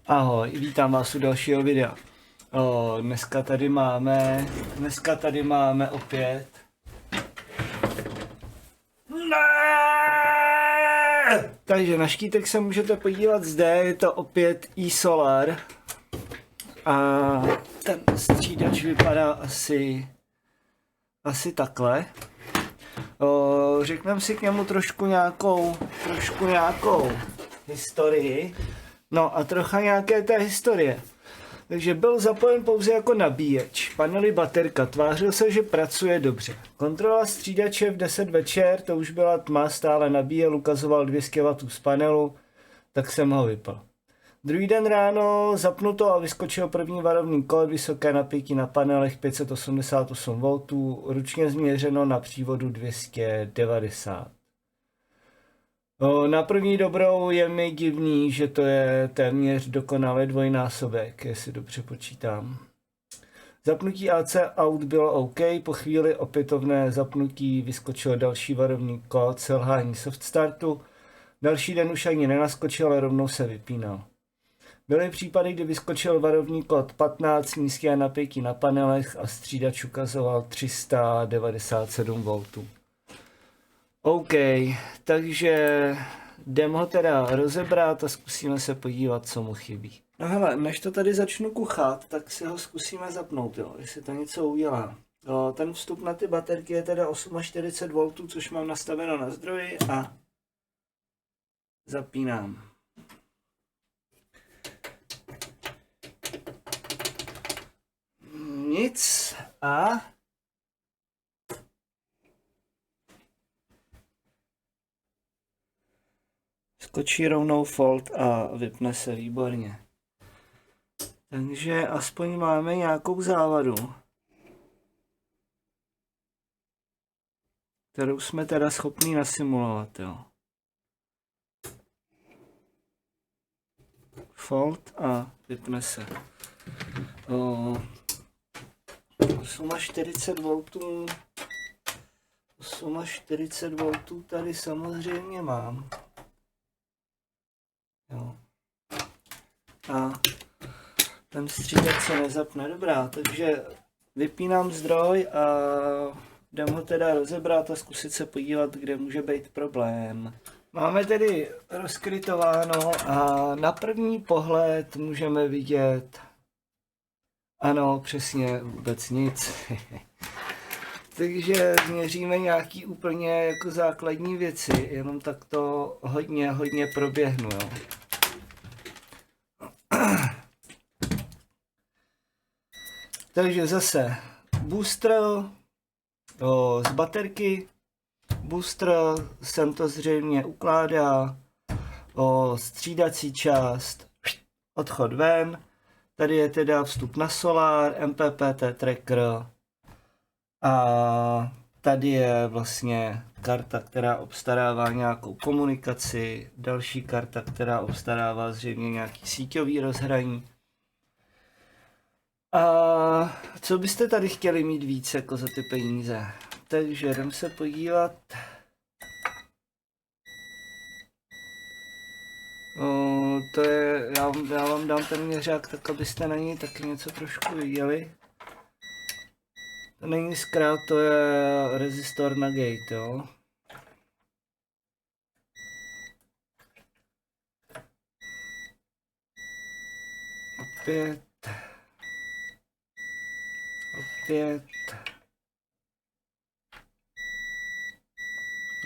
Ahoj, vítám vás u dalšího videa. Dneska tady máme opět... Ne! Takže na štítek se můžete podívat zde, je to opět eSolar. A ten střídač vypadá asi takhle. Řekneme si k němu trošku nějakou historii. No a trocha nějaké té historie. Takže byl zapojen pouze jako nabíječ. Panely baterka. Tvářil se, že pracuje dobře. Kontrola střídače v 10 večer, to už byla tma, stále nabíjel, ukazoval 200 W z panelu, tak jsem ho vypl. Druhý den ráno zapnuto a vyskočil první varovný kód, vysoké napětí na panelech 588 V, ručně změřeno na přívodu 290. Na první dobrou je mi divný, že to je téměř dokonale dvojnásobek, jestli dobře počítám. Zapnutí AC aut bylo OK, po chvíli opětovné zapnutí vyskočil další varovný kód, selhání soft startu. Další den už ani nenaskočil, ale rovnou se vypínal. Byly případy, kdy vyskočil varovný kód 15, nízké napětí na panelech a střídač ukazoval 397 V. OK, takže jdeme ho teda rozebrat a zkusíme se podívat, co mu chybí. No hele, než to tady začnu kuchat, tak si ho zkusíme zapnout, jo, jestli to něco udělá. Ten vstup na ty baterky je teda 48 V, což mám nastaveno na zdroji a zapínám. Nic a... skočí rovnou fold a vypne se výborně. Takže aspoň máme nějakou závadu, kterou jsme teda schopni nasimulovat, jo. Fold a vypne se. 48 V tady samozřejmě mám. Jo. A ten střídač se nezapne, dobrá, takže vypínám zdroj a jdem ho teda rozebrat a zkusit se podívat, kde může být problém. Máme tedy rozkrytováno a na první pohled můžeme vidět, ano, přesně vůbec nic. Takže změříme nějaký úplně jako základní věci, jenom tak to hodně proběhnu, jo. Takže zase booster z baterky, booster sem to zřejmě ukládá, střídací část, odchod ven, tady je teda vstup na solar, MPPT tracker a tady je vlastně karta, která obstarává nějakou komunikaci, další karta, která obstarává zřejmě nějaký síťový rozhraní. A co byste tady chtěli mít víc jako za ty peníze? Takže jdem se podívat. To je, já vám dám ten měřák tak, abyste na něj taky něco trošku viděli. To není zkrát, to je rezistor na gate, jo.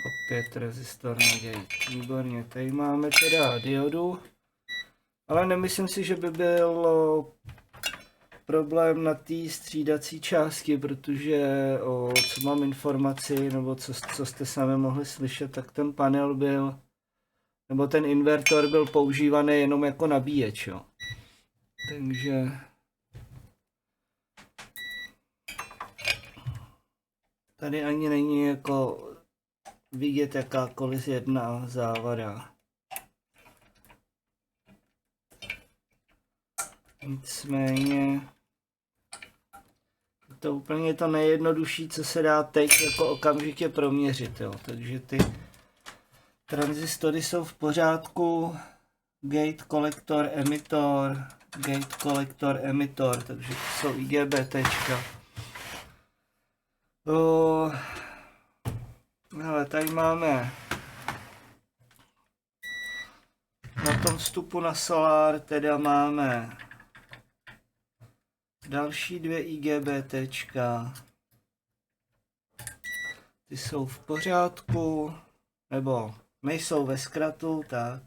Opět rezistor na gate. Výborně, tady máme teda diodu, ale nemyslím si, že by byl problém na té střídací části, protože co mám informaci, nebo co jste sami mohli slyšet, tak ten panel byl, nebo ten invertor byl používaný jenom jako nabíječ, jo. Takže tady ani není jako vidět jakákoliv jedna závada. Nicméně to úplně to nejjednodušší, co se dá teď jako okamžitě proměřit, jo. Takže ty tranzistory jsou v pořádku, gate kolektor, emitor, gate kolektor, emitor, takže to jsou IGBTčka. Ale tady máme na tom vstupu na solar teda máme další 2 IGBTčka. Ty jsou v pořádku, nebo nejsou ve zkratu, tak.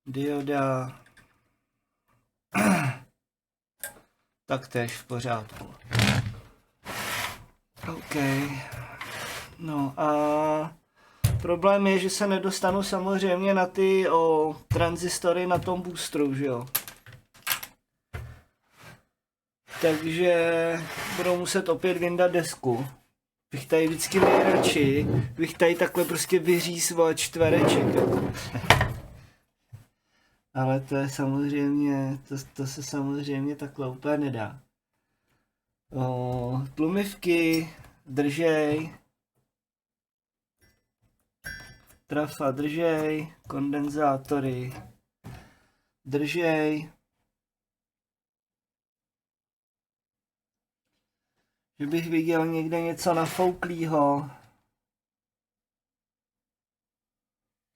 Dioda. Taktéž v pořádku. OK. No a problém je, že se nedostanu samozřejmě na ty tranzistory na tom boostru, že jo. Takže budou muset opět vyndat desku. Bych tady vždycky nejradši, bych tady takhle prostě vyřízval čtvereček. Jako. Ale to je samozřejmě, to se samozřejmě takhle úplně nedá. Tlumivky držej. Trafa držej, kondenzátory držej. Že bych viděl někde něco nafouklýho.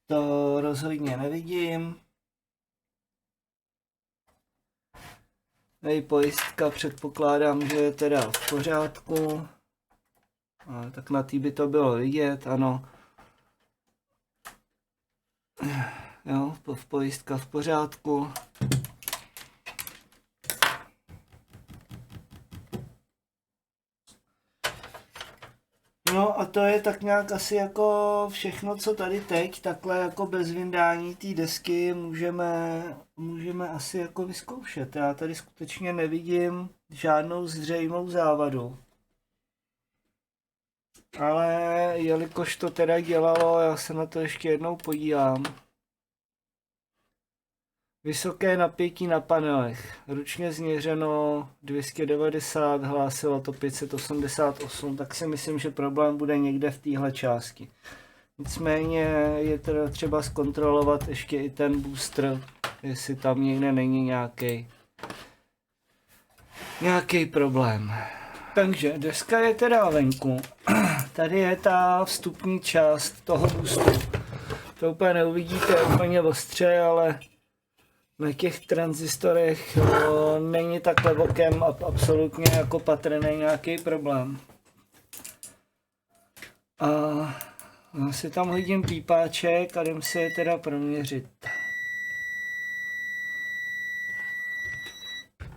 To rozhodně nevidím. Tady pojistka předpokládám, že je teda v pořádku. Tak na té by to bylo vidět, ano. Jo, pojistka v pořádku. No a to je tak nějak asi jako všechno, co tady teď, takhle jako bez vyndání té desky můžeme asi jako vyzkoušet. Já tady skutečně nevidím žádnou zřejmou závadu. Ale jelikož to teda dělalo, já se na to ještě jednou podívám. Vysoké napětí na panelech. Ručně změřeno 290, hlásilo to 588, tak si myslím, že problém bude někde v téhle části. Nicméně je teda třeba zkontrolovat ještě i ten booster, jestli tam někde není nějaký problém. Takže deska je teda venku. Tady je ta vstupní část toho boostru. To úplně neuvidíte úplně ostře, ale na těch tranzistorech není takhle bokem absolutně jako patrný nějaký problém. A já si tam hodím pípáček a jdem si je teda proměřit.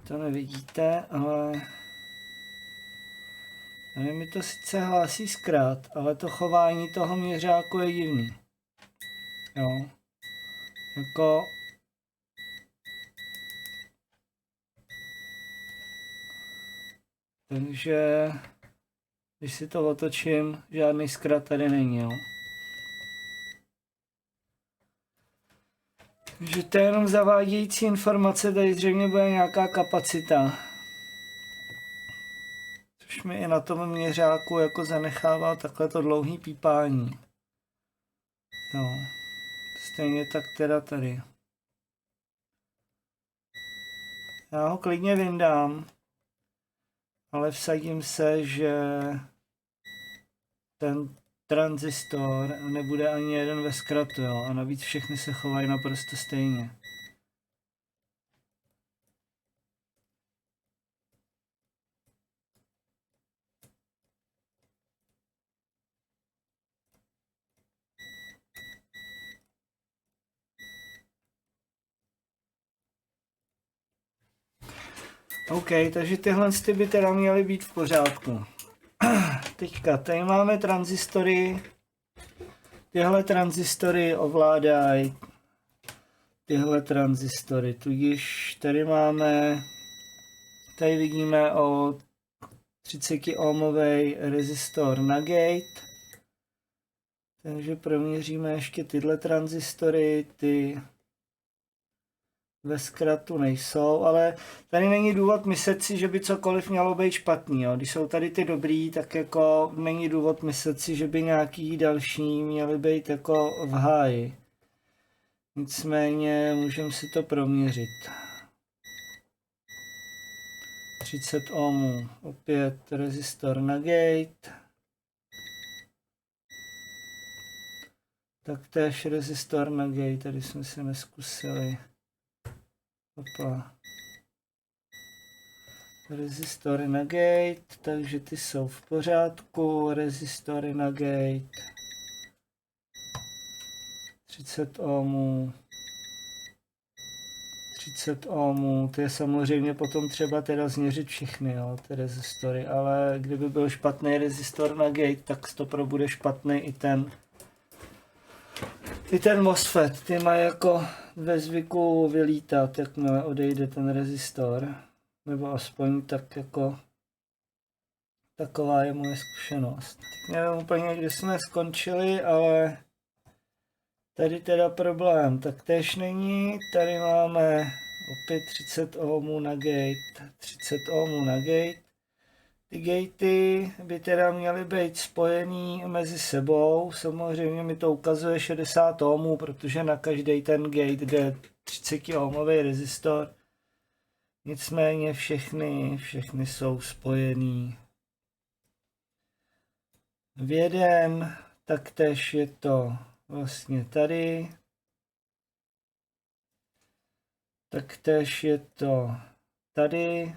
To nevidíte, ale tady mi to sice hlásí zkrát, ale to chování toho měřáku je divný. Jo. Jako takže když si to otočím, žádný zkrat tady není, jo. Takže to je jenom zavádějící informace, tady zřejmě bude nějaká kapacita. Což mi i na tom měřáku jako zanechává takhle to dlouhý pípání. Jo. Stejně tak teda tady. Já ho klidně vyndám. Ale vsadím se, že ten tranzistor nebude ani jeden ve zkratu, jo? A navíc všechny se chovají naprosto stejně. OK, takže tyhle by teda měly být v pořádku. Teďka, tady máme tranzistory. Tyhle tranzistory ovládají tyhle tranzistory, tudíž tady máme, tady vidíme o 30 ohmový rezistor na gate. Takže proměříme ještě tyhle tranzistory, ty ve zkratu nejsou, ale tady není důvod myslet si, že by cokoliv mělo být špatný. Jo. Když jsou tady ty dobrý, tak jako není důvod myslet si, že by nějaký další měly být jako v háji. Nicméně můžeme si to proměřit. 30 ohmů, opět rezistor na gate. Taktéž rezistor na gate, tady jsme se neskusili. Opa. Rezistory na gate, takže ty jsou v pořádku. Rezistory na gate. 30 ohmů. 30 ohmů, to je samozřejmě potom třeba teda změřit všechny, jo, ty rezistory, ale kdyby byl špatný rezistor na gate, tak stopro bude špatný i ten MOSFET, ty má jako ve zvyku vylítat, jakmile odejde ten rezistor, nebo aspoň tak jako taková je moje zkušenost. Teď nevím úplně, kde jsme skončili, ale tady teda problém taktéž není, tady máme opět 30 ohmů na gate, 30 ohmů na gate. Ty gatey by teda měly být spojený mezi sebou, samozřejmě mi to ukazuje 60 ohmů, protože na každý ten gate jde 30 ohmový rezistor. Nicméně všechny jsou spojený v jeden, taktéž je to vlastně tady, taktéž je to tady,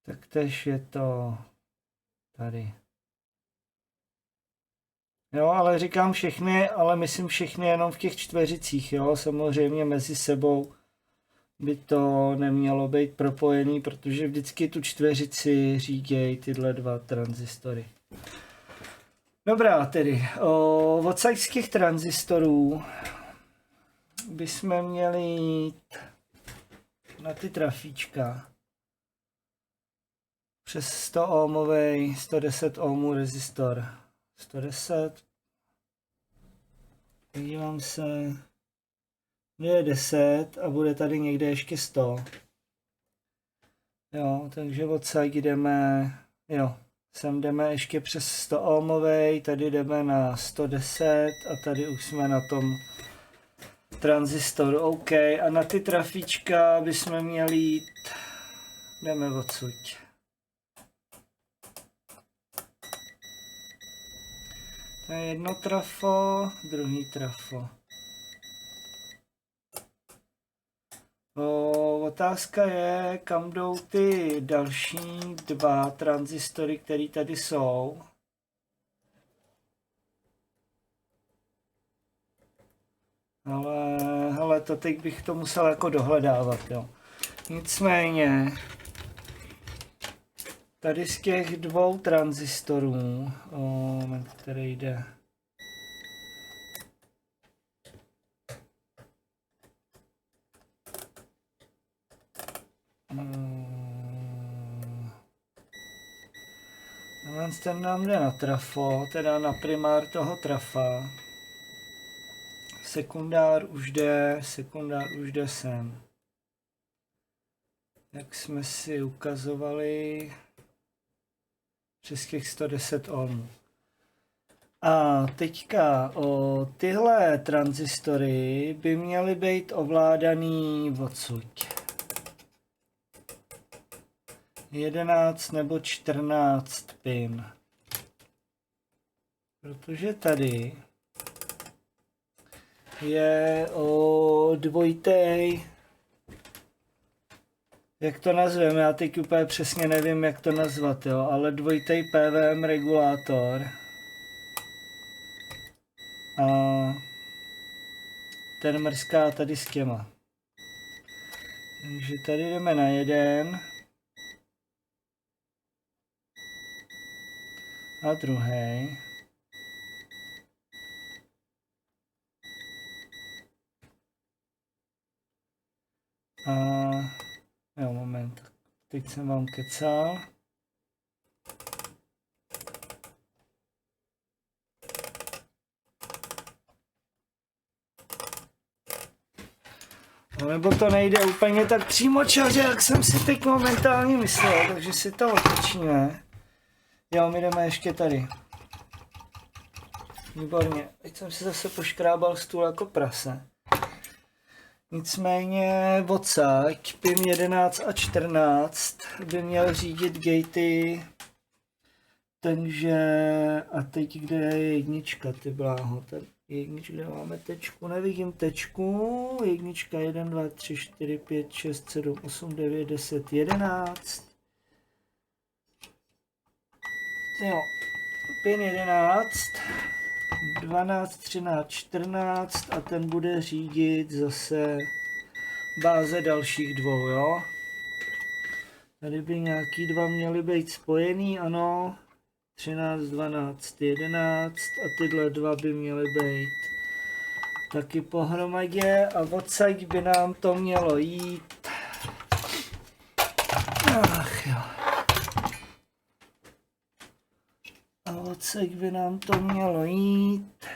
taktéž je to tady. Jo, ale říkám všechny, ale myslím všechny jenom v těch čtveřicích, jo, samozřejmě mezi sebou by to nemělo být propojený, protože vždycky tu čtveřici řídějí tyhle dva tranzistory. Dobrá, tedy odsaď z těch tranzistorů bychom měli jít na ty trafíčka. Přes 100 ohmový, 110 ohmů rezistor. 110. Podívám se. Je 10 a bude tady někde ještě 100. Jo, takže odsaď jdeme, jo, sem jdeme ještě přes 100 ohmový, tady jdeme na 110 a tady už jsme na tom tranzistoru, OK. A na ty trafíčka bychom měli jít, jdeme odsud. To je jedno trafo, druhý trafo. Otázka je, kam jdou ty další dva tranzistory, které tady jsou. Ale to teď bych to musel jako dohledávat, jo. Nicméně, tady z těch dvou tranzistorů, který jde. Ten nám jde na trafo, teda na primár toho trafa. Sekundár už jde sem. Jak jsme si ukazovali, přes těch 110 ohmů. A teďka tyhle tranzistory by měly být ovládaný odsud. 11 nebo 14 pin. Protože tady je dvojitej, jak to nazveme, já teď úplně přesně nevím, jak to nazvat, jo, ale dvojitej PWM regulátor. A ten mrská tady s těma. Takže tady jdeme na jeden. A druhý. A jo, moment. Teď jsem vám kecal. Nebo to nejde úplně tak přímočaře, jak jsem si teď momentálně myslel, takže si to otočíme. Jo, my jdeme ještě tady. Výborně. Teď jsem si zase poškrábal stůl jako prase. Nicméně odsaď pin 11 a 14 by měl řídit gatey. Takže a teď kde je jednička, ty bláho, tady jednička, kde máme tečku, nevidím tečku, jednička 1, 2, 3, 4, 5, 6, 7, 8, 9, 10, 11. Jo, pin 11, 12, 13, 14 a ten bude řídit zase báze dalších dvou, jo. Tady by nějaký dva měly být spojený, ano. 13, 12, 11 a tyhle dva by měly být taky pohromadě a odsaď by nám to mělo jít. Ach jo. A odsaď by nám to mělo jít.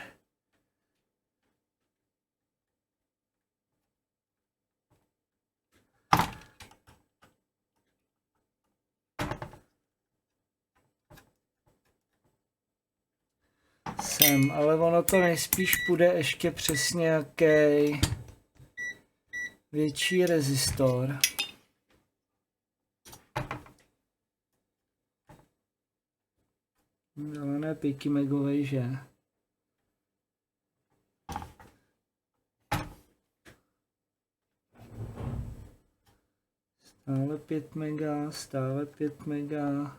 Sem, ale ono to nejspíš půjde ještě přes nějaký větší rezistor. Ale ne 5 megovej, že? Stále 5 mega, stále 5 mega.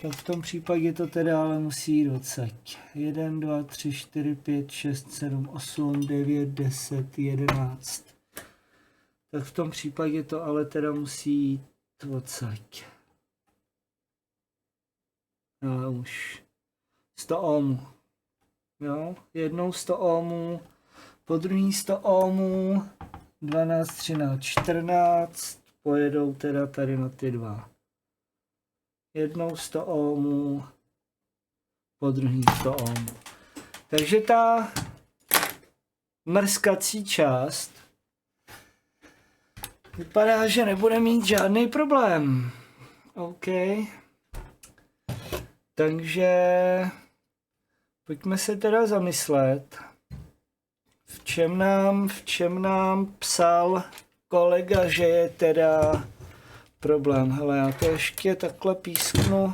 Tak v tom případě to teda ale musí jít odsaď. 1, 2, 3, 4, 5, 6, 7, 8, 9, 10, 11. Tak v tom případě to ale teda musí jít odsaď. Ale už 100 ohmů. Jo, jednou 100 ohmů, po druhý 100 ohmů, 12, 13, 14, pojedou teda tady na ty dva. Jednou 100 ohmů, po druhý 100 ohmů. Takže ta mrskací část vypadá, že nebude mít žádný problém. OK. Takže pojďme se teda zamyslet, v čem nám psal kolega, že je teda problém. Hele, já to ještě takhle písknu.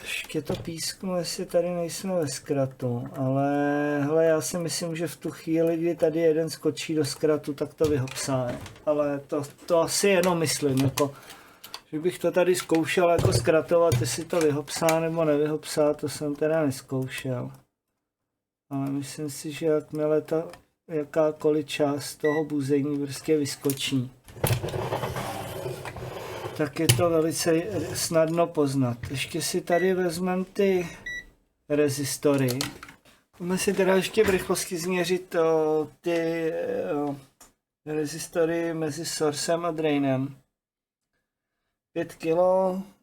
Ještě to písknu, jestli tady nejsme ve zkratu, ale hele, já si myslím, že v tu chvíli, kdy tady jeden skočí do zkratu, tak to vyhopsáme. Ale to asi jenom myslím, jako, že bych to tady zkoušel jako zkratovat, jestli to vyhopsá nebo nevyhopsá, to jsem teda neskoušel. Ale myslím si, že jakmile ta jakákoliv část toho buzení prostě vyskočí, tak je to velice snadno poznat. Ještě si tady vezmeme ty rezistory. Můžeme si teda ještě v rychlosti změřit ty rezistory mezi sourcem a drainem. 5 kg,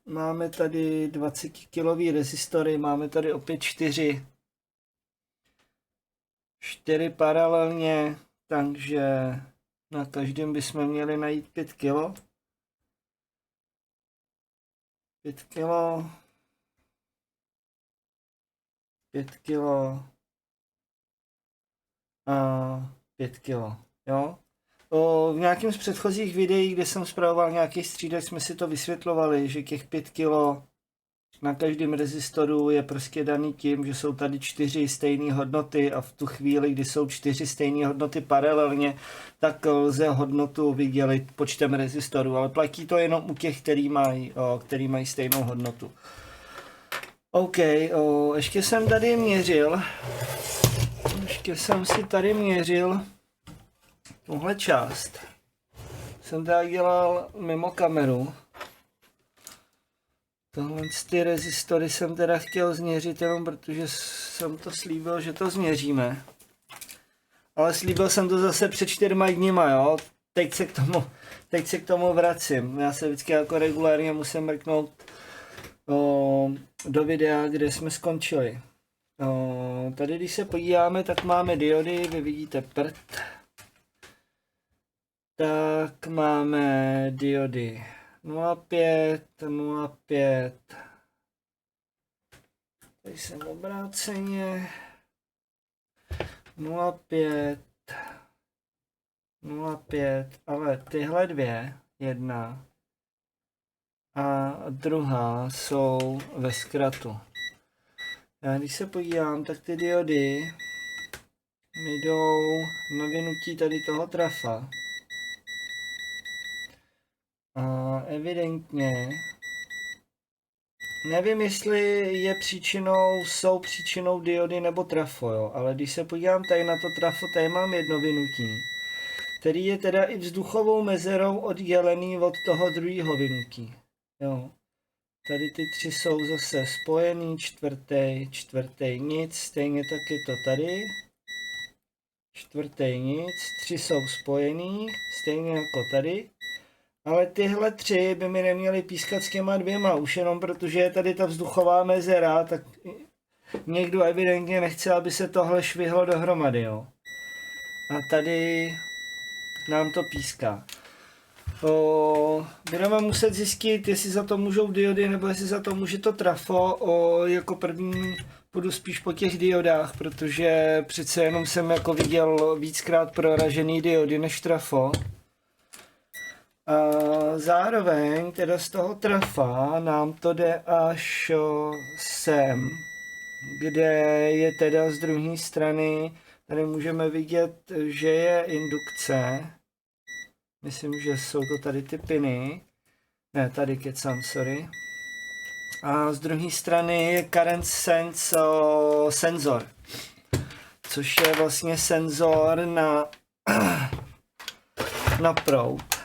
máme tady 20 kg rezistory, máme tady opět 4 paralelně, takže na každém bychom měli najít 5 kg. 5 kg, 5 kg a 5 kg, jo. V nějakém z předchozích videí, kde jsem zpravoval nějaký střídek, jsme si to vysvětlovali, že těch 5 kg na každém rezistoru je prostě daný tím, že jsou tady 4 stejné hodnoty a v tu chvíli, kdy jsou 4 stejné hodnoty paralelně, tak lze hodnotu vydělit počtem rezistorů, ale platí to jenom u těch, který mají stejnou hodnotu. OK, ještě jsem tady měřil, tuhle část. Jsem tady dělal mimo kameru. Tohle ty rezistory jsem teda chtěl změřit jenom protože jsem to slíbil, že to změříme. Ale slíbil jsem to zase před 4 dníma, jo. Teď se k tomu vracím. Já se vždycky jako regulárně musím mrknout do videa, kde jsme skončili. Tady když se podíváme, tak máme diody, vy vidíte prd. Tak máme diody 0,5, 0,5, Tady jsem obráceně. 0,5. 0,5, ale tyhle dvě, jedna a druhá, jsou ve zkratu. Já když se podívám, tak ty diody mi jdou na vynutí tady toho trafa. A evidentně nevím, jestli jsou příčinou diody nebo trafo, jo, ale když se podívám tady na to trafo, tady mám jedno vynutí, který je teda i vzduchovou mezerou oddělený od toho druhého vynutí. Jo. Tady ty tři jsou zase spojený, čtvrtý nic, stejně tak je to tady. Čtvrtý nic, tři jsou spojený, stejně jako tady. Ale tyhle tři by mi neměly pískat s těma dvěma, už jenom protože je tady ta vzduchová mezera, tak někdo evidentně nechce, aby se tohle švihlo dohromady, jo. A tady nám to píská. Budeme muset zjistit, jestli za to můžou diody, nebo jestli za to může to trafo. Jako první půjdu spíš po těch diodách, protože přece jenom jsem jako viděl víckrát proražený diody než trafo. A zároveň teda z toho trafa nám to jde až sem, kde je teda z druhé strany, tady můžeme vidět, že je indukce. Myslím, že jsou to tady ty piny. Ne, tady kecám, sorry. A z druhé strany je current sense senzor, což je vlastně senzor na proud.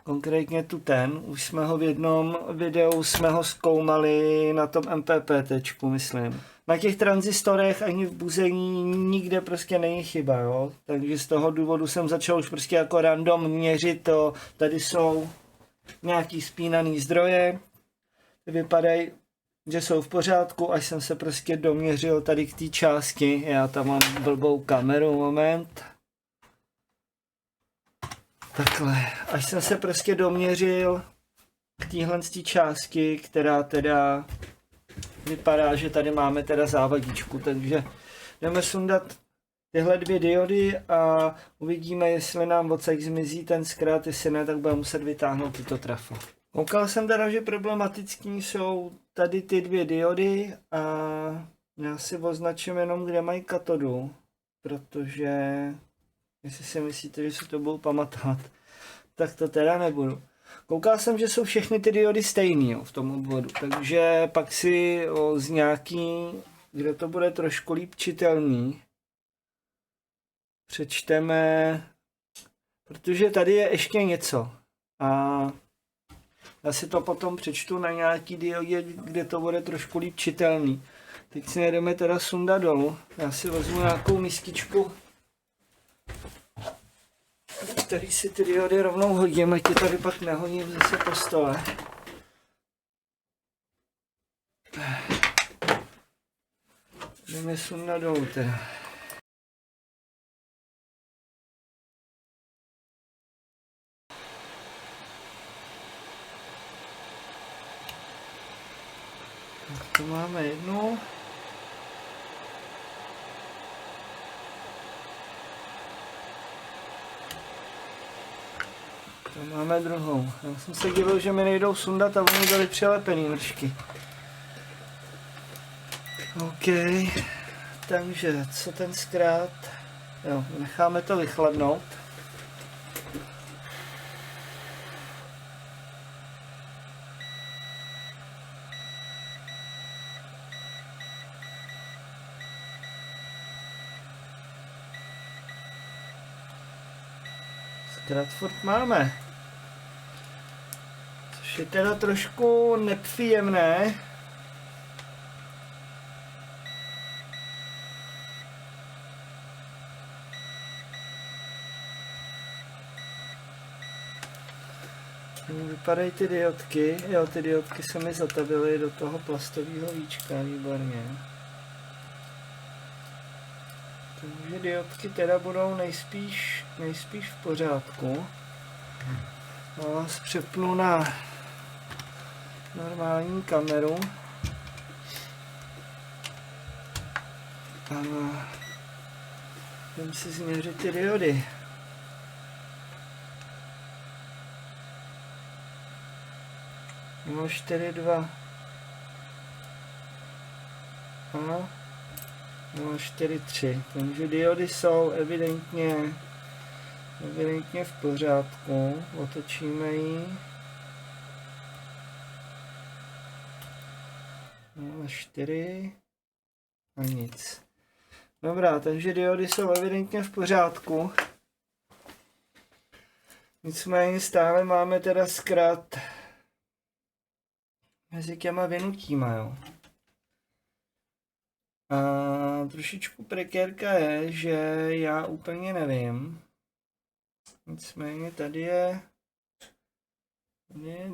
Konkrétně tu už jsme ho v jednom videu zkoumali na tom MPPTčku, myslím. Na těch tranzistorech ani v buzení nikde prostě není chyba, jo. Takže z toho důvodu jsem začal už prostě jako random měřit to. Tady jsou nějaký spínaný zdroje. Vypadají, že jsou v pořádku, až jsem se prostě doměřil tady k té části. Já tam mám blbou kameru, moment. Takhle, až jsem se prostě doměřil k téhle části, která teda vypadá, že tady máme teda závadičku, takže jdeme sundat tyhle dvě diody a uvidíme, jestli nám odsaď zmizí ten zkrát, jestli ne, tak budeme muset vytáhnout tyto trafo. Koukal jsem teda, že problematický jsou tady ty dvě diody a já si označím jenom, kde mají katodu, protože jestli si myslíte, že si to budu pamatovat, tak to teda nebudu. Koukal jsem, že jsou všechny ty diody stejný, jo, v tom obvodu, takže pak si z nějaký, kde to bude trošku líp čitelný, přečteme, protože tady je ještě něco a já si to potom přečtu na nějaký diodě, kde to bude trošku líp čitelný. Teď si jedeme teda sundat dolů, já si vezmu nějakou mističku, který si ty diody rovnou hodím, ať je tady pak nehodím zase po stole. Jdeme sundat dolů teda. Tak to máme jednu. To máme druhou. Já jsem se divil, že mi nejdou sundat a oni byly přilepený mršky. OK. Takže, co ten zkrát? Jo, necháme to vychladnout. Zkrát furt máme. Což je teda trošku nepříjemné. Vypadají ty diodky. Jo, ty diodky se mi zatavily do toho plastového víčka, výborně. Takže diodky teda budou nejspíš v pořádku. Já vás přepnu na normální kameru. A jdem si změřit ty diody. No 4,2. Ano. No 4,3. Takže diody jsou evidentně v pořádku. Otočíme ji. 0,4 a nic. Dobrá, takže diody jsou evidentně v pořádku. Nicméně stále máme teda zkrat mezi těma vynutíma, jo. A trošičku prekérka je, že já úplně nevím. Nicméně tady je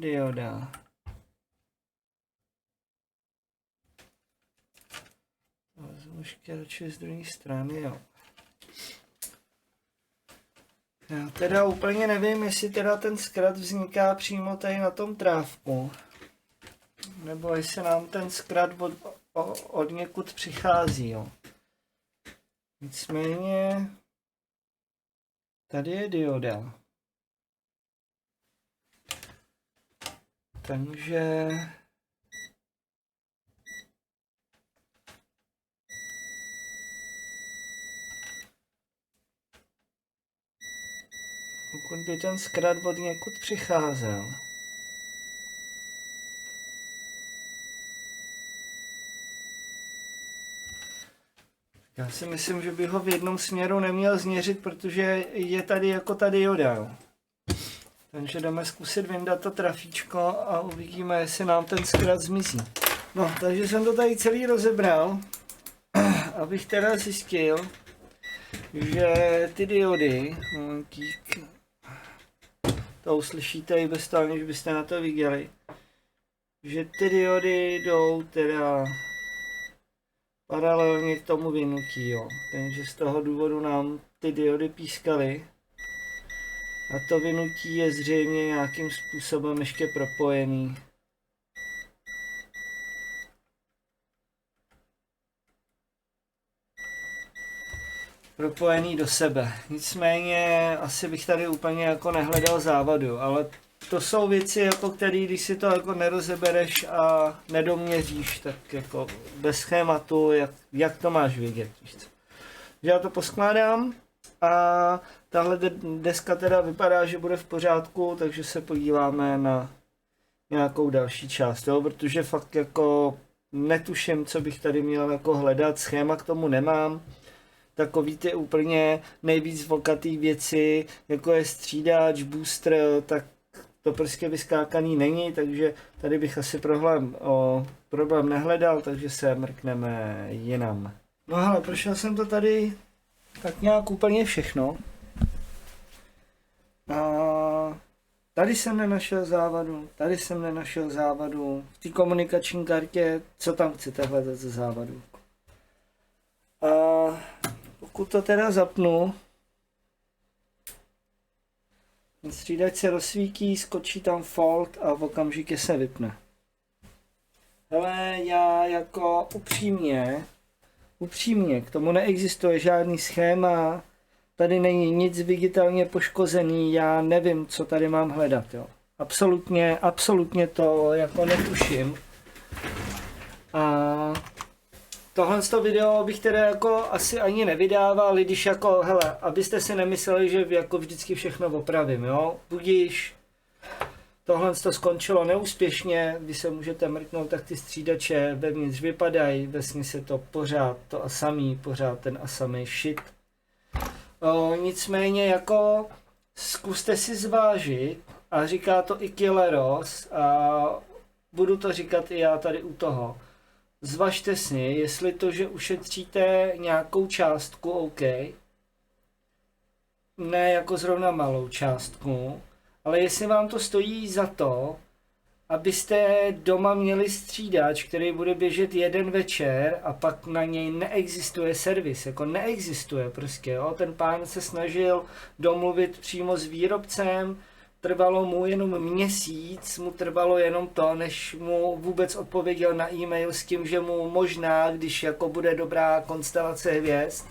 dioda. Vezmu ještě radši z druhé strany, jo. Já teda úplně nevím, jestli teda ten zkrat vzniká přímo tady na tom trávku. Nebo jestli nám ten zkrat od někud přichází, jo. Nicméně tady je dioda. Takže pokud by ten zkrat od někud přicházel, já si myslím, že bych ho v jednom směru neměl změřit, protože je tady jako ta dioda, jo. Takže jdeme zkusit vyndat to trafíčko a uvidíme, jestli nám ten zkrat zmizí. No, takže jsem to tady celý rozebral, abych teda zjistil, že ty diody, to uslyšíte i bez toho, než byste na to viděli, že ty diody jdou teda paralelně k tomu vynutí, jo. Takže z toho důvodu nám ty diody pískaly. A to vynutí je zřejmě nějakým způsobem ještě propojený. Propojený do sebe. Nicméně asi bych tady úplně jako nehledal závadu, ale to jsou věci, jako které, když si to jako nerozebereš a nedoměříš, tak jako bez schématu, jak to máš vědět. Já to poskládám a tahle deska teda vypadá, že bude v pořádku, takže se podíváme na nějakou další část, jo? Protože fakt jako netuším, co bych tady měl jako hledat, schéma k tomu nemám. Takový ty úplně nejvíc vokatý věci, jako je střídač, booster, tak to prostě vyskákaný není, takže tady bych asi problém nehledal, takže se mrkneme jinam. No hele, prošel jsem to tady tak nějak úplně všechno. A tady jsem nenašel závadu, v té komunikační kartě, co tam chcete hledat za závadu. A pokud to teda zapnu, střídač se rozsvítí, skočí tam fault a v okamžitě se vypne. Hele, já jako upřímně, k tomu neexistuje žádný schéma, tady není nic digitálně poškozený, já nevím, co tady mám hledat, jo. Absolutně to jako netuším. A tohle video bych teda jako asi ani nevydával, když jako, hele, abyste si nemysleli, že jako vždycky všechno opravím, jo. Budíš, tohle to skončilo neúspěšně, když se můžete mrknout, tak ty střídače vevnitř vypadají, vesně se to pořád to a samý, pořád ten a samý shit. Nicméně jako zkuste si zvážit, a říká to i Killeros, a budu to říkat i já tady u toho. Zvažte si, jestli to, že ušetříte nějakou částku, OK, ne jako zrovna malou částku, ale jestli vám to stojí za to, abyste doma měli střídač, který bude běžet jeden večer a pak na něj neexistuje servis, jako neexistuje prostě, jo. Ten pán se snažil domluvit přímo s výrobcem, trvalo mu jenom měsíc, mu trvalo jenom to, než mu vůbec odpověděl na e-mail s tím, že mu možná, když jako bude dobrá konstelace hvězd,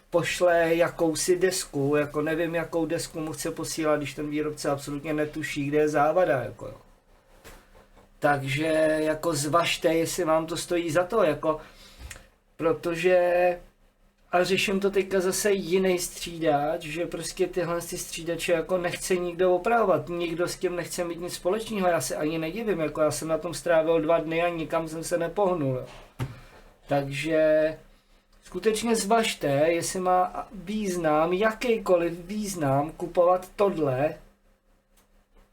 pošle jakousi desku, jako nevím, jakou desku mu chce posílat, když ten výrobce absolutně netuší, kde je závada, jako jo. Takže jako zvažte, jestli vám to stojí za to, jako, protože a řeším to teďka zase jiný střídač, že prostě tyhle střídače jako nechce nikdo opravovat, nikdo s tím nechce mít nic společného, já se ani nedivím, jako já jsem na tom strávil 2 dny a nikam jsem se nepohnul. Jo. Takže skutečně zvažte, jestli má význam, jakýkoliv význam kupovat tohle.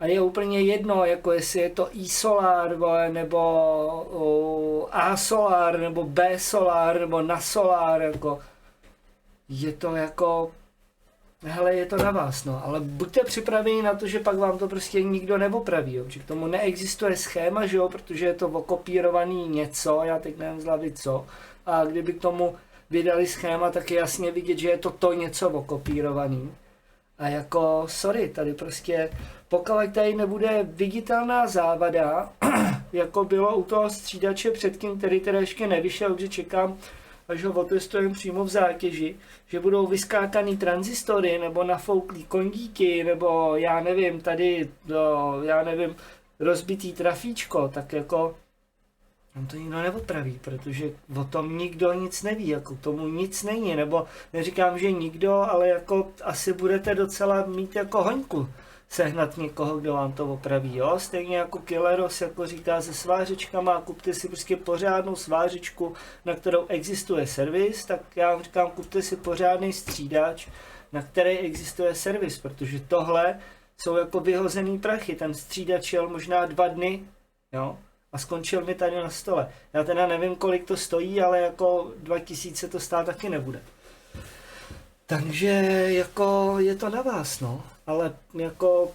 A je úplně jedno, jako jestli je to e-solar, nebo A-solar, nebo B-solar, nebo na-solar, jako je to jako, hele, je to na vás, no, ale buďte připraveni na to, že pak vám to prostě nikdo neopraví, jo, že k tomu neexistuje schéma, že jo, protože je to okopírovaný něco, já teď nevím z hlavy co, a kdyby k tomu vydali schéma, tak je jasně vidět, že je to něco okopírovaný. A jako, sorry, tady prostě, pokud tady nebude viditelná závada, jako bylo u toho střídače předtím, který teda ještě nevyšel, že čekám, až ho otestujeme přímo v zátěži, že budou vyskákaný tranzistory, nebo nafouklý kondíky, nebo já nevím, tady, já nevím, rozbitý trafíčko, tak jako, on to nikdo neopraví, protože o tom nikdo nic neví, jako k tomu nic není, nebo neříkám, že nikdo, ale jako asi budete docela mít jako hoňku sehnat někoho, kdo vám to opraví, jo, stejně jako Killeros, jako říká se svářečkama, kupte si prostě pořádnou svářečku, na kterou existuje servis, tak já vám říkám, kupte si pořádný střídač, na který existuje servis, protože tohle jsou jako vyhozený prachy, ten střídač jel možná 2 dny, jo, a skončil mi tady na stole. Já teda nevím, kolik to stojí, ale jako 2000 to stát taky nebude. Takže jako je to na vás, no. Ale jako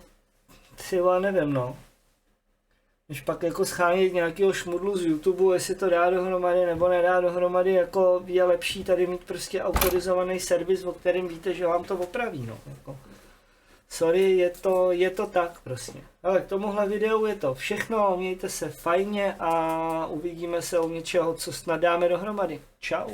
třeba nevím, no. Když pak jako schánět nějakého šmudlu z YouTube, jestli to dá dohromady nebo nedá dohromady, jako je lepší tady mít prostě autorizovaný servis, o kterém víte, že vám to opraví, no. Jako. Sorry, je to tak prostě. Ale k tomuhle videu je to všechno, mějte se fajně a uvidíme se u něčeho, co snad dáme dohromady. Čau.